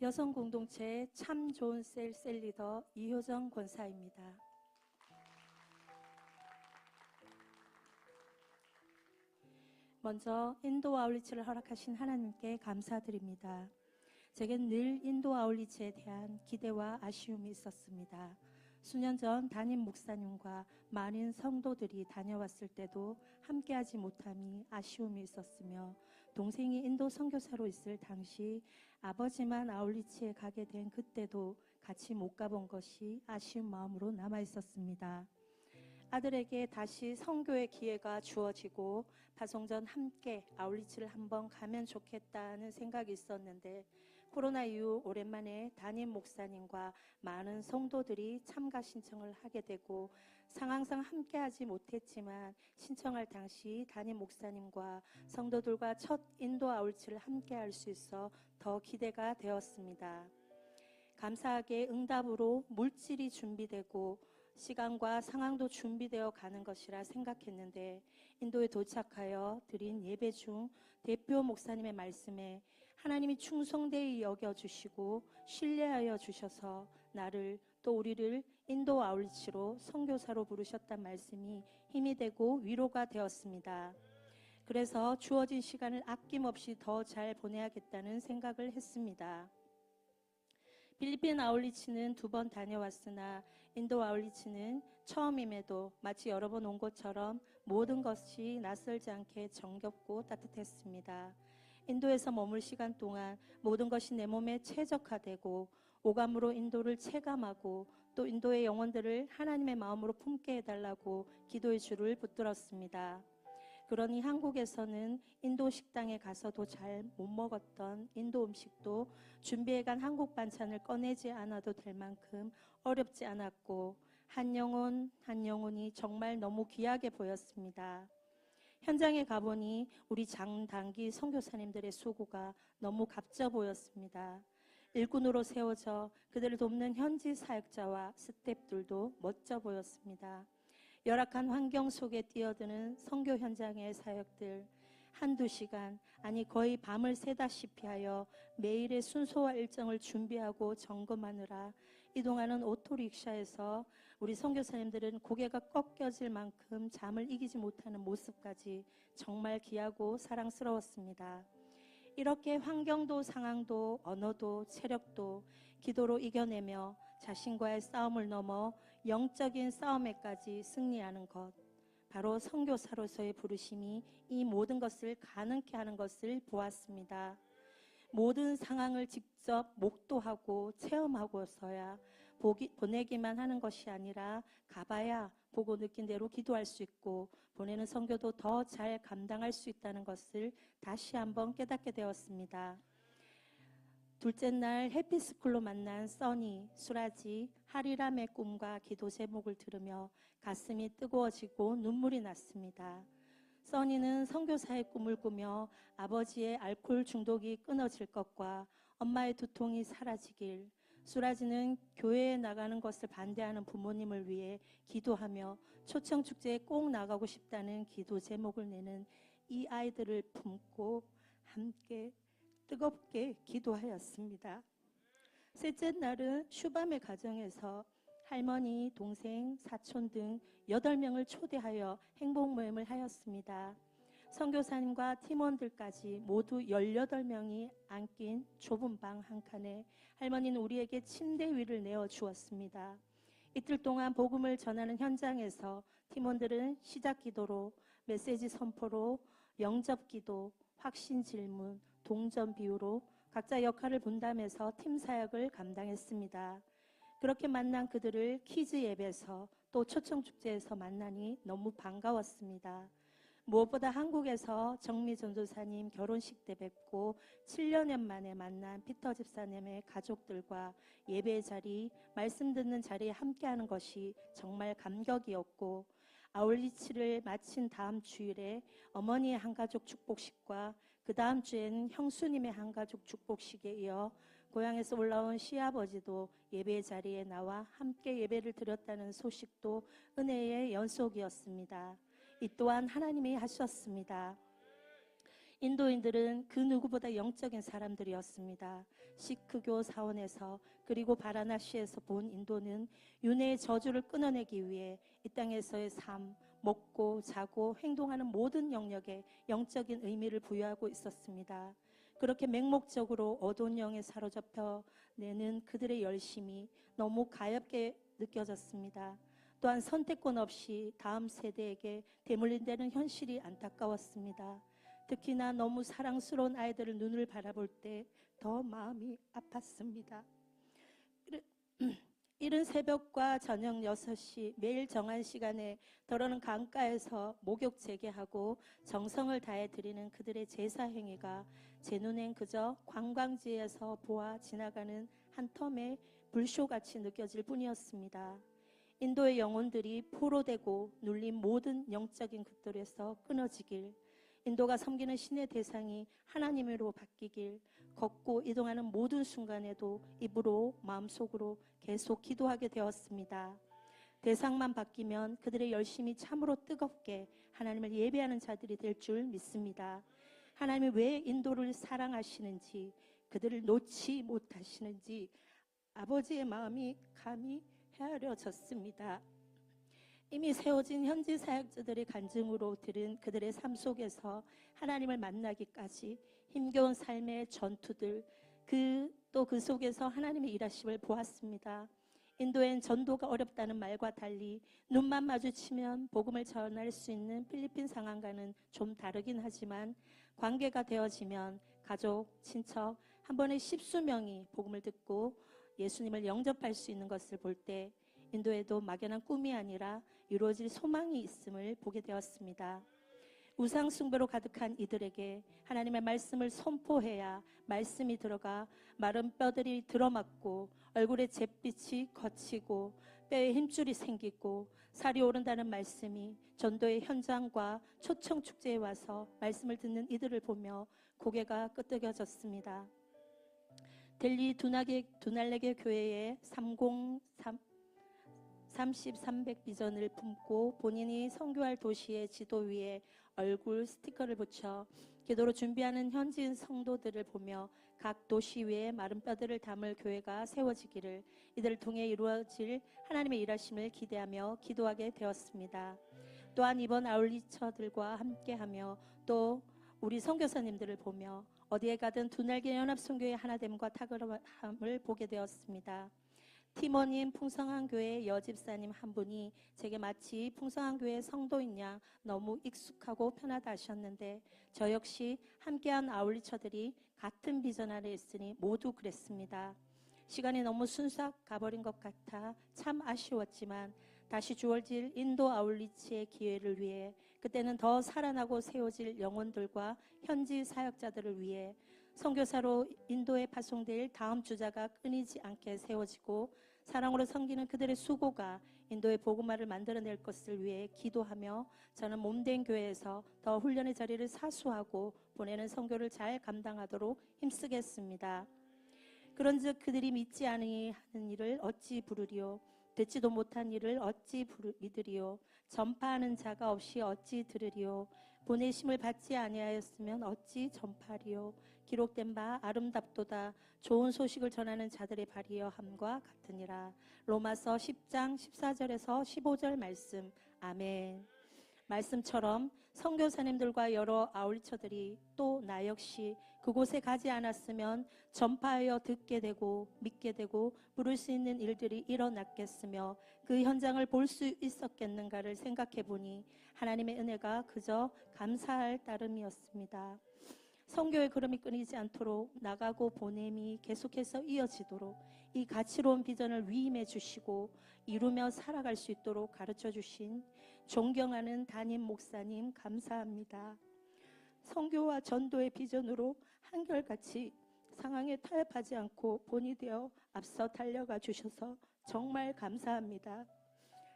여성 공동체 참 좋은 셀 리더 이효정 권사입니다. 먼저 인도 아울리치를 허락하신 하나님께 감사드립니다. 제겐 늘 인도 아울리치에 대한 기대와 아쉬움이 있었습니다. 수년 전 담임 목사님과 많은 성도들이 다녀왔을 때도 함께하지 못함이 아쉬움이 있었으며, 동생이 인도 선교사로 있을 당시 아버지만 아울리치에 가게 된 그때도 같이 못 가본 것이 아쉬운 마음으로 남아 있었습니다. 아들에게 다시 선교의 기회가 주어지고 파송전 함께 아울리치를 한번 가면 좋겠다는 생각이 있었는데, 코로나 이후 오랜만에 담임 목사님과 많은 성도들이 참가 신청을 하게 되고 상황상 함께하지 못했지만 신청할 당시 담임 목사님과 성도들과 첫 인도 아울리치를 함께할 수 있어 더 기대가 되었습니다. 감사하게 응답으로 물질이 준비되고 시간과 상황도 준비되어 가는 것이라 생각했는데, 인도에 도착하여 드린 예배 중 대표 목사님의 말씀에 하나님이 충성되이 여겨주시고 신뢰하여 주셔서 나를 또 우리를 인도 아울리치로 선교사로 부르셨단 말씀이 힘이 되고 위로가 되었습니다. 그래서 주어진 시간을 아낌없이 더 잘 보내야겠다는 생각을 했습니다. 필리핀 아울리치는 2번 다녀왔으나 인도 아울리치는 처음임에도 마치 여러 번 온 것처럼 모든 것이 낯설지 않게 정겹고 따뜻했습니다. 인도에서 머물 시간 동안 모든 것이 내 몸에 최적화되고 오감으로 인도를 체감하고 또 인도의 영혼들을 하나님의 마음으로 품게 해달라고 기도의 줄을 붙들었습니다. 그러니 한국에서는 인도 식당에 가서도 잘 못 먹었던 인도 음식도 준비해간 한국 반찬을 꺼내지 않아도 될 만큼 어렵지 않았고 한 영혼 한 영혼이 정말 너무 귀하게 보였습니다. 현장에 가보니 우리 장단기 선교사님들의 수고가 너무 값져 보였습니다. 일꾼으로 세워져 그들을 돕는 현지 사역자와 스태프들도 멋져 보였습니다. 열악한 환경 속에 뛰어드는 선교 현장의 사역들, 한두 시간 아니 거의 밤을 새다시피 하여 매일의 순서와 일정을 준비하고 점검하느라 이동하는 오토릭샤에서 우리 선교사님들은 고개가 꺾여질 만큼 잠을 이기지 못하는 모습까지 정말 귀하고 사랑스러웠습니다. 이렇게 환경도 상황도 언어도 체력도 기도로 이겨내며 자신과의 싸움을 넘어 영적인 싸움에까지 승리하는 것, 바로 선교사로서의 부르심이 이 모든 것을 가능케 하는 것을 보았습니다. 모든 상황을 직접 목도하고 체험하고서야 보내기만 하는 것이 아니라 가봐야 보고 느낀 대로 기도할 수 있고 보내는 선교도 더 잘 감당할 수 있다는 것을 다시 한번 깨닫게 되었습니다. 둘째 날 해피스쿨로 만난 써니, 수라지, 하리람의 꿈과 기도 제목을 들으며 가슴이 뜨거워지고 눈물이 났습니다. 써니는 선교사의 꿈을 꾸며 아버지의 알코올 중독이 끊어질 것과 엄마의 두통이 사라지길, 수라지는 교회에 나가는 것을 반대하는 부모님을 위해 기도하며 초청축제에 꼭 나가고 싶다는 기도 제목을 내는 이 아이들을 품고 함께 뜨겁게 기도하였습니다. 셋째 날은 슈밤의 가정에서 할머니, 동생, 사촌 등 8명을 초대하여 행복 모임을 하였습니다. 선교사님과 팀원들까지 모두 18명이 앉긴 좁은 방 한 칸에 할머니는 우리에게 침대 위를 내어 주었습니다. 이틀 동안 복음을 전하는 현장에서 팀원들은 시작 기도로, 메시지 선포로, 영접 기도, 확신 질문, 동전 비유로 각자 역할을 분담해서 팀 사역을 감당했습니다. 그렇게 만난 그들을 키즈 예배에서 또 초청축제에서 만나니 너무 반가웠습니다. 무엇보다 한국에서 정미 전도사님 결혼식 때 뵙고 7년 만에 만난 피터 집사님의 가족들과 예배 자리, 말씀 듣는 자리에 함께하는 것이 정말 감격이었고, 아울리치를 마친 다음 주일에 어머니의 한가족 축복식과 그 다음 주에는 형수님의 한가족 축복식에 이어 고향에서 올라온 시아버지도 예배 자리에 나와 함께 예배를 드렸다는 소식도 은혜의 연속이었습니다. 이 또한 하나님이 하셨습니다. 인도인들은 그 누구보다 영적인 사람들이었습니다. 시크교 사원에서 그리고 바라나시에서 본 인도는 윤회의 저주를 끊어내기 위해 이 땅에서의 삶, 먹고 자고 행동하는 모든 영역에 영적인 의미를 부여하고 있었습니다. 그렇게 맹목적으로 어두운 영에 사로잡혀 내는 그들의 열심이 너무 가엽게 느껴졌습니다. 또한 선택권 없이 다음 세대에게 대물림되는 현실이 안타까웠습니다. 특히나 너무 사랑스러운 아이들을 눈을 바라볼 때 더 마음이 아팠습니다. 이른 새벽과 저녁 6시 매일 정한 시간에 더러는 강가에서 목욕 재개하고 정성을 다해 드리는 그들의 제사 행위가 제 눈엔 그저 관광지에서 보아 지나가는 한 텀의 불쇼같이 느껴질 뿐이었습니다. 인도의 영혼들이 포로되고 눌린 모든 영적인 것들에서 끊어지길, 인도가 섬기는 신의 대상이 하나님으로 바뀌길, 걷고 이동하는 모든 순간에도 입으로 마음속으로 계속 기도하게 되었습니다. 대상만 바뀌면 그들의 열심이 참으로 뜨겁게 하나님을 예배하는 자들이 될 줄 믿습니다. 하나님이 왜 인도를 사랑하시는지, 그들을 놓지 못하시는지 아버지의 마음이 감히 헤아려졌습니다. 이미 세워진 현지 사역자들의 간증으로 들은 그들의 삶 속에서 하나님을 만나기까지 힘겨운 삶의 전투들, 또 그 속에서 하나님의 일하심을 보았습니다. 인도엔 전도가 어렵다는 말과 달리 눈만 마주치면 복음을 전할 수 있는 필리핀 상황과는 좀 다르긴 하지만 관계가 되어지면 가족, 친척 한 번에 10수명이 복음을 듣고 예수님을 영접할 수 있는 것을 볼 때 인도에도 막연한 꿈이 아니라 이루어질 소망이 있음을 보게 되었습니다. 우상 숭배로 가득한 이들에게 하나님의 말씀을 선포해야 말씀이 들어가 마른 뼈들이 들어맞고 얼굴에 잿빛이 거치고 뼈에 힘줄이 생기고 살이 오른다는 말씀이 전도의 현장과 초청 축제에 와서 말씀을 듣는 이들을 보며 고개가 끄덕여졌습니다. 델리 두날레게 교회의 30-300 비전을 품고 본인이 선교할 도시의 지도 위에 얼굴 스티커를 붙여 기도로 준비하는 현지인 성도들을 보며 각 도시 위에 마른 뼈들을 담을 교회가 세워지기를, 이들을 통해 이루어질 하나님의 일하심을 기대하며 기도하게 되었습니다. 또한 이번 아울리처들과 함께하며 또 우리 선교사님들을 보며 어디에 가든 두날개 연합선교의 하나됨과 탁월함을 보게 되었습니다. 팀원인 풍성한 교회 여집사님 한 분이 제게 마치 풍성한 교회 성도인 양 너무 익숙하고 편하다 하셨는데, 저 역시 함께한 아울리처들이 같은 비전 아래 있으니 모두 그랬습니다. 시간이 너무 순삭 가버린 것 같아 참 아쉬웠지만 다시 주어질 인도 아울리치의 기회를 위해, 그때는 더 살아나고 세워질 영혼들과 현지 사역자들을 위해 선교사로 인도에 파송될 다음 주자가 끊이지 않게 세워지고 사랑으로 섬기는 그들의 수고가 인도의 복음화를 만들어낼 것을 위해 기도하며 저는 몸된 교회에서 더 훈련의 자리를 사수하고 보내는 선교를 잘 감당하도록 힘쓰겠습니다. 그런즉 그들이 믿지 아니하는 일을 어찌 부르리요? 듣지도 못한 일을 어찌 믿으리요? 전파하는 자가 없이 어찌 들으리요? 보내심을 받지 아니하였으면 어찌 전파하리요? 기록된 바 아름답도다 좋은 소식을 전하는 자들의 발이여 함과 같으니라. 로마서 10장 14절에서 15절 말씀. 아멘. 말씀처럼 선교사님들과 여러 아울리처들이 또 나 역시 그곳에 가지 않았으면 전파하여 듣게 되고 믿게 되고 부를 수 있는 일들이 일어났겠으며 그 현장을 볼 수 있었겠는가를 생각해 보니 하나님의 은혜가 그저 감사할 따름이었습니다. 선교의 걸음이 끊이지 않도록 나가고 보냄이 계속해서 이어지도록 이 가치로운 비전을 위임해 주시고 이루며 살아갈 수 있도록 가르쳐 주신 존경하는 담임 목사님 감사합니다. 선교와 전도의 비전으로 한결같이 상황에 타협하지 않고 본이 되어 앞서 달려가 주셔서 정말 감사합니다.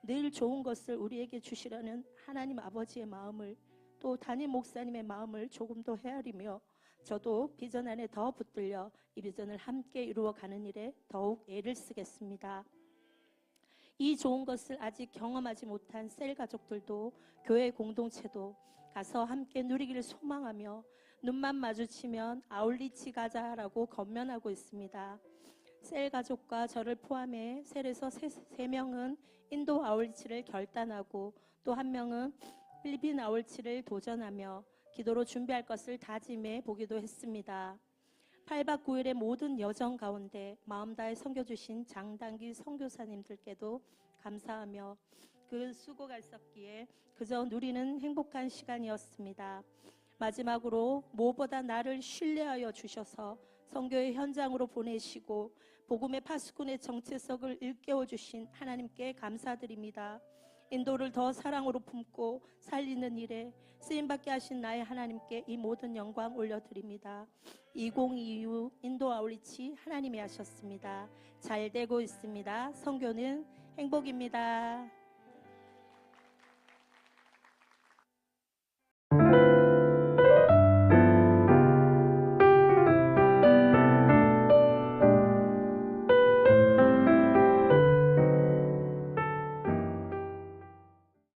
늘 좋은 것을 우리에게 주시라는 하나님 아버지의 마음을, 또 담임 목사님의 마음을 조금 더 헤아리며 저도 비전 안에 더 붙들려 이 비전을 함께 이루어가는 일에 더욱 애를 쓰겠습니다. 이 좋은 것을 아직 경험하지 못한 셀 가족들도 교회 공동체도 가서 함께 누리기를 소망하며 눈만 마주치면 아울리치 가자라고 건면하고 있습니다. 셀 가족과 저를 포함해 셀에서 3명은 인도 아울리치를 결단하고 또 1명은 필리핀 아울리치를 도전하며 기도로 준비할 것을 다짐해 보기도 했습니다. 8박 9일의 모든 여정 가운데 마음 다해 섬겨주신 장단기 선교사님들께도 감사하며 그 수고가 있었기에 그저 누리는 행복한 시간이었습니다. 마지막으로 무엇보다 나를 신뢰하여 주셔서 선교의 현장으로 보내시고 복음의 파수꾼의 정체성을 일깨워 주신 하나님께 감사드립니다. 인도를 더 사랑으로 품고 살리는 일에 쓰임받게 하신 나의 하나님께 이 모든 영광 올려드립니다. 2022 인도 아울리치 하나님이 하셨습니다. 잘 되고 있습니다. 선교는 행복입니다.